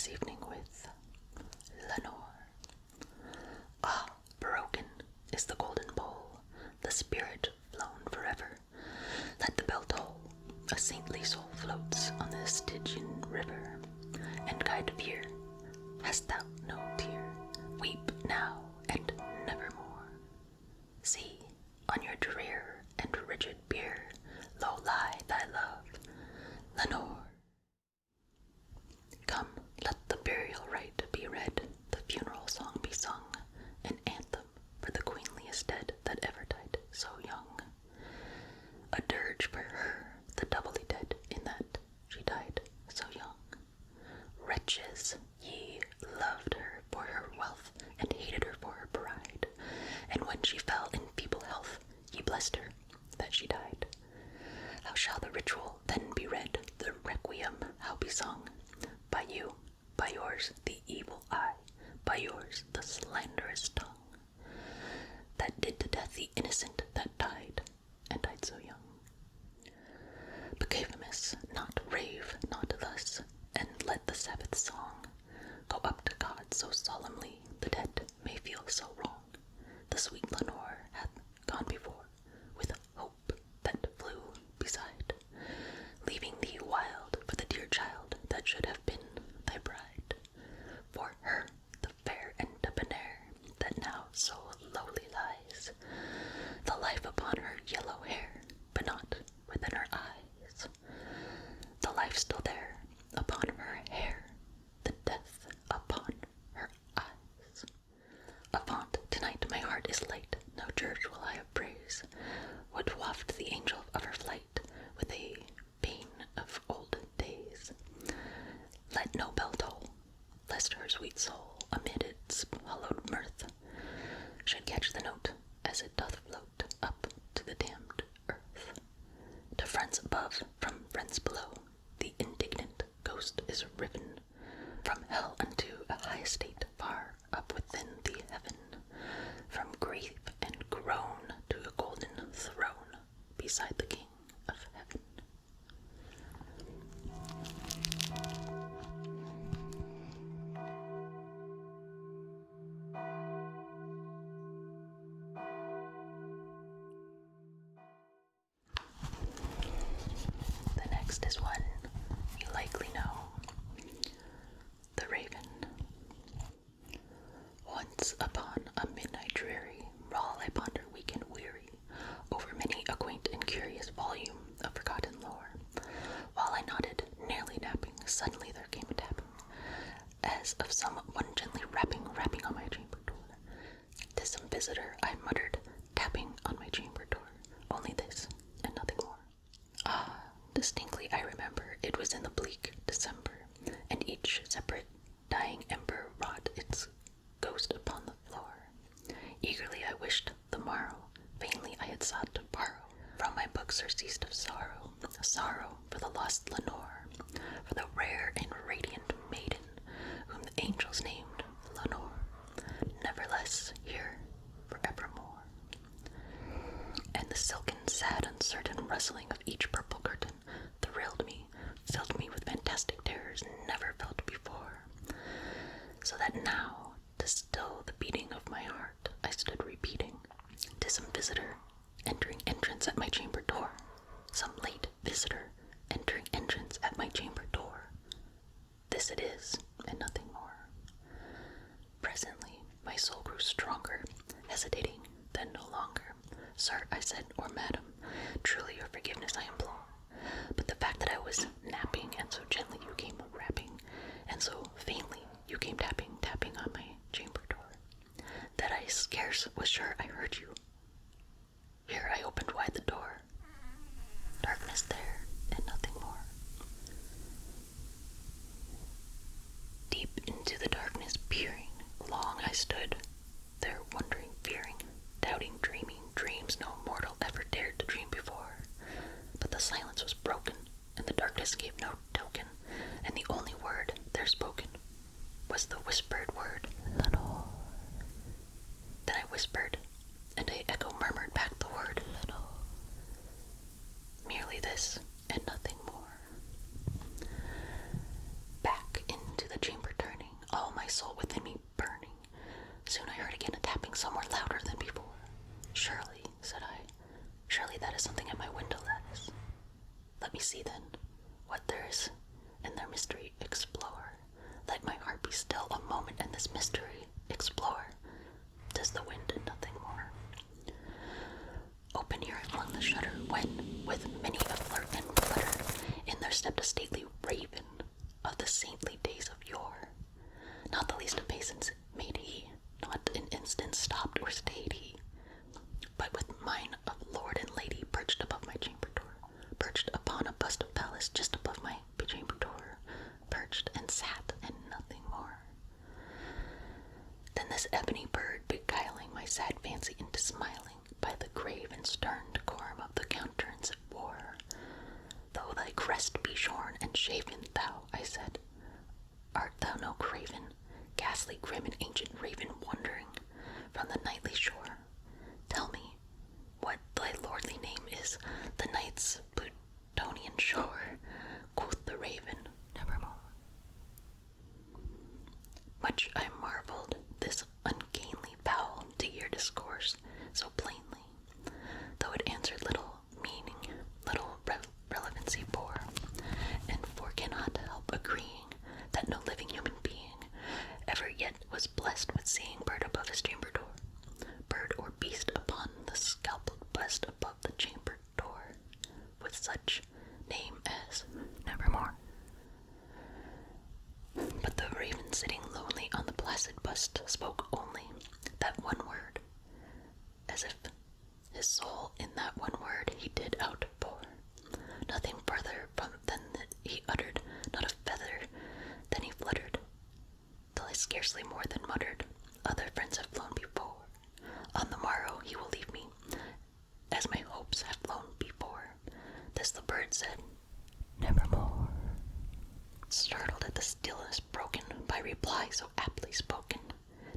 this evening with Lenore. Ah, broken is the golden bowl, the spirit flown forever. Let the bell toll, a saintly soul floats on the Stygian river. And guide fear, hast thou no tear? Weep now and nevermore. See, on your drear and rigid bier, low lie thy love, Lenore. Come, let the burial rite be read, the funeral song be sung, an anthem for the queenliest dead that ever died so young. A dirge for her, the doubly dead, in that she died so young. Wretches, ye loved her for her wealth, and hated her for her pride, and when she fell in feeble health, ye blessed her that she died. How shall the ritual then be read, the requiem how be sung? By you, by yours the evil eye, by yours the slanderous tongue, that did to death the innocent that died, and died so young. Becavimus, not rave, not thus, and let the Sabbath song go up to God so solemnly, the dead may feel so wrong. The sweet Lenore hath gone before, with hope that flew beside, leaving thee wild for the dear child that should have been thy bride. For her, the fair and debonair, that now so lowly lies, the life upon her yellow hair, but not within her eyes. The life still there, upon her hair, the death upon her eyes. Avaunt, tonight my heart is light, no dirge will I of praise, would waft the angel of her flight with a pain of old days. Let no bell toll, lest her sweet soul, amid its hollowed mirth, should catch the note as it doth float up to the damned earth. To friends above, from friends below, the indignant ghost is riven from hell unto a high estate far up within the heaven, from grief and groan to a golden throne beside the King of heaven. The next is one you likely know, The Raven. Once upon a midnight dreary, while I ponder weak and weary over many a quaint and curious volume of forgotten lore, while I nodded, nearly napping, suddenly there came a tapping, as of some one gently rapping on my chamber door. "'Tis some visitor," I muttered, tapping on my chamber door, only this, and nothing more. Ah, distinctly I remember, it was in the bleak December, and each separate dying ember wrought its ghost upon the floor. Eagerly I wished the morrow, vainly I had sought to borrow from my book surceased of sorrow, sorrow for the lost Lenore, for the rare and radiant maiden, whom the angels named Lenore, nevertheless here forevermore. And the silken, sad, uncertain rustling of each purple curtain thrilled me, filled me with fantastic terrors never felt before, so that now, to still the beating of my heart, I stood repeating, "'Tis some visitor entering entrance at my chamber door, some late visitor entering entrance at my chamber door. This it is, and nothing more." Presently my soul grew stronger, hesitating then no longer. "Sir," I said, "or madam, truly your forgiveness I implore, but the fact that I was napping, and so gently you came rapping, and so faintly you came tapping on my chamber door, that I scarce was sure I heard you. Here I opened wide the door, darkness there, and nothing more." Deep into the darkness peering, long I stood there, wondering, fearing, doubting, dreaming dreams no mortal ever dared to dream before. But the silence was broken, and the darkness gave no token, and the only word there spoken was the whispered word, "Lenore." Then I whispered, and a echo murmured back the word, "Lenore." Merely this, and nothing more. Back into the chamber turned, soul within me burning. Soon I heard again a tapping somewhere louder than before. Surely, said I, surely that is something at my window lattice. Let me see then, what there is in their mystery explore. Let my heart be still a moment and this mystery explore. 'Tis the wind and nothing more. Open here I flung the shutter, when, with many a flirt and flutter, in there stepped a stately raven of the saintly days of yore. Not the least obeisance made he, not an instant stopped or stayed he, but with mine of lord and lady perched above my chamber door, perched upon a bust of Pallas just above my chamber door, perched and sat and nothing more. Then this ebony bird, beguiling my sad fancy into smiling, by the grave and stern decorum of the countenance it wore. Though thy crest be shorn and shaven, thou, I said, art thou no craven, ghastly, grim, and ancient raven wandering from the nightly shore? Tell me what thy lordly name is, the night's Plutonian shore. Quoth the raven, nevermore. Much I marveled this ungainly fowl to hear discourse so plainly, though it answered little meaning, little relevancy bore, and for cannot help agreeing that no living human being ever yet was blessed with seeing bird above his chamber door, bird or beast upon the scalped bust above the chamber door, with such name as Nevermore. But the raven sitting lonely on the placid bust spoke only that one word, as if his soul in that one word he did outpour. Nothing further from than that he uttered, not a feather, then he fluttered, till I scarcely more than muttered, other friends have flown before. On the morrow he will leave me, as my hopes have flown before. This the bird said, Nevermore. Startled at the stillness broken by reply so aptly spoken,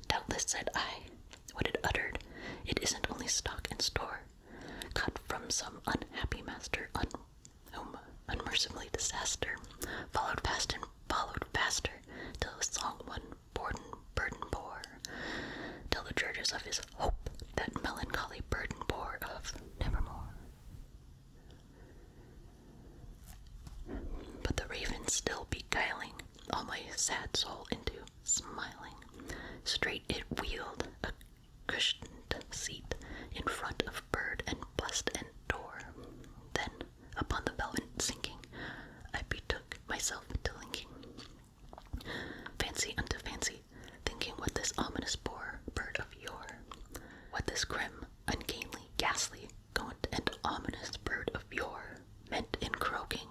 doubtless, said I, what it uttered, it isn't only stock and store, cut from some unhappy master, whom unmercifully disaster followed fast and followed faster, till a song one burden bore, till the dirges of his hope that melancholy burden bore of Nevermore. But the raven still beguiling all my sad soul into smiling, straight it wheeled a cushioned seat in front of bird and bust and door. Then, upon the velvet sinking, I betook myself to linking fancy unto fancy, thinking what this ominous poor bird of yore, what this grim, ungainly, ghastly, gaunt, and ominous bird of yore meant in croaking.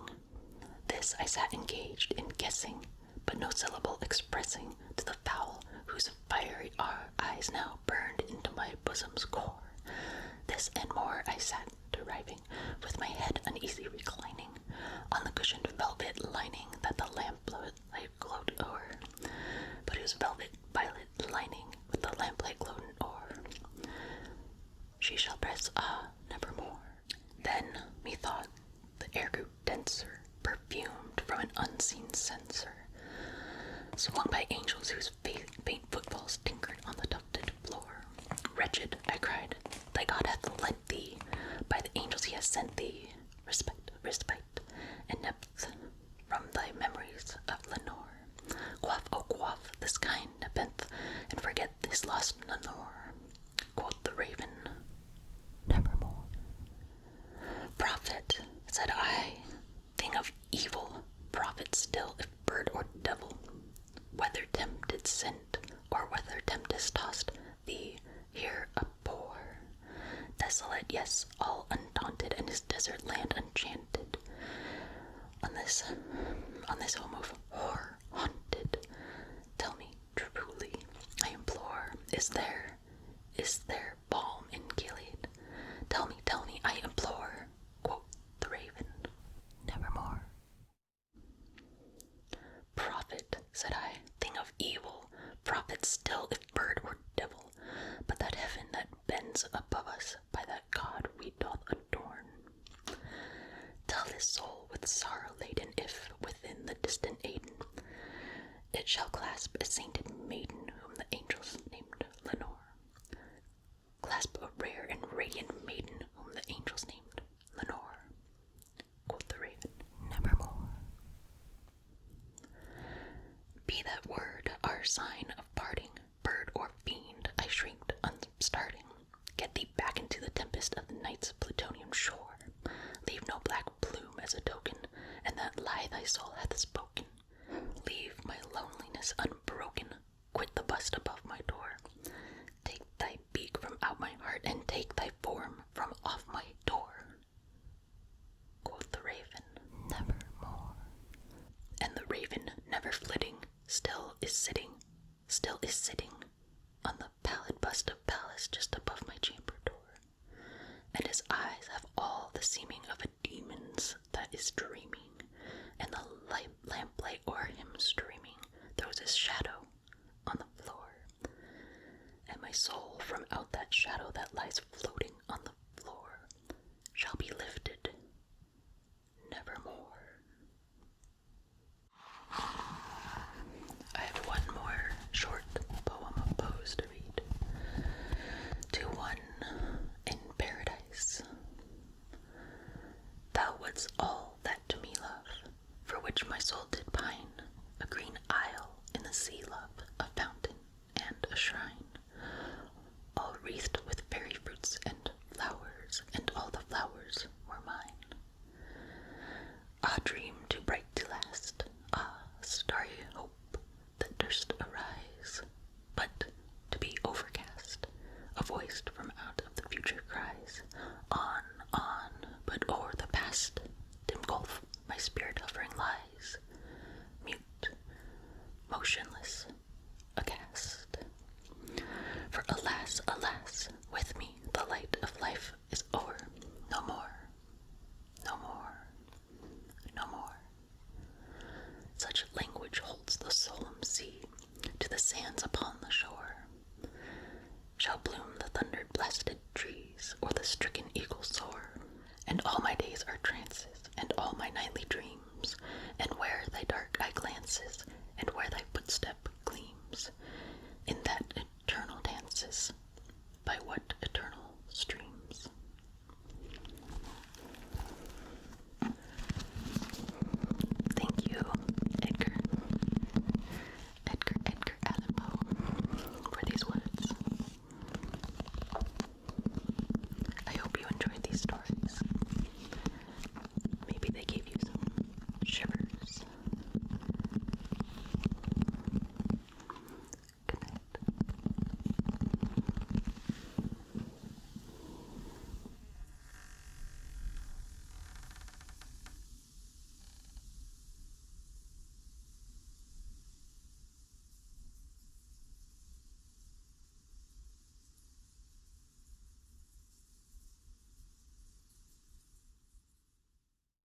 This I sat engaged in guessing, but no syllable expressing to the fowl whose fiery eyes now burned into my bosom's core. This and more I sat deriving, with my head uneasy reclining on the cushioned velvet lining that the lamplight glowed o'er, but whose velvet violet lining with the lamplight glowed o'er. She shall press, nevermore. Then, methought, the air grew denser, perfumed from an unseen censer, swung by angels whose faint footfalls tinkered on the tufted floor. Wretched, I cried, thy God hath lent thee, by the angels he has sent thee, respite, and nepenthe from thy memories of Lenore. Quaff, oh quaff, this kind nepenthe, and forget this lost Lenore. Quoth the raven, Nevermore. Prophet, said I, thing of evil, prophet still, if bird or devil, whether tempted sent, or whether tempest tossed thee here abhor, desolate, yes, all undaunted, and his desert land enchanted, on this home of horror haunted, tell me truly, I implore, is there balm in Gilead? Tell me, I implore, quoth the raven, Nevermore. Prophet, said I, thing of evil, prophet still, if bird or devil, but that heaven that bends above us by that God we doth adorn. Tell this soul with sorrow laden, if within the distant Aden it shall clasp a sainted maiden whom the angels named Lenore. Clasp a rare and radiant maiden whom the angels named Lenore. Quoth the raven, nevermore. Be that word our sign of parting, bird or fiend, I shrieked, unstarting. Get thee back into the tempest of the night's plutonian shore. Leave no black plume as a token, and that lie thy soul hath spoken. Leave my loneliness unbroken, quit the bust above my door. Take thy beak from out my heart, and take thy form from off my door. Quoth the raven, nevermore. And the raven, never flitting, still is sitting on the pallid bust of Pallas just above my chamber door. And his eyes have all the seeming of a demon's that is dreaming, and the lamplight o'er him streaming throws his shadow on the floor. And my soul from out that shadow that lies floating on the floor shall be lifted nevermore. I have one more short poem of Poe's to read. To one in paradise. Thou wouldst all that to me, love, for which my soul did pine, a green isle in the sea, love, a fountain and a shrine, all wreathed with fairy fruits and flowers, and all the flowers were mine. Ah, dream too bright to last, ah, starry hope that durst arise, but to be overcast, a voice from out of the future cries, on, but o'er the past dim gulf my spirit hovering lies, mute, motionless, aghast. For alas, alas, with me the light of life is o'er, no more, no more, no more. Such language holds the solemn sea to the sands upon the shore. Shall bloom the thunder-blasted trees, or the stricken eagle soar, and all my days are trances, and all my nightly dreams, and where thy dark eye glances, and where thy footstep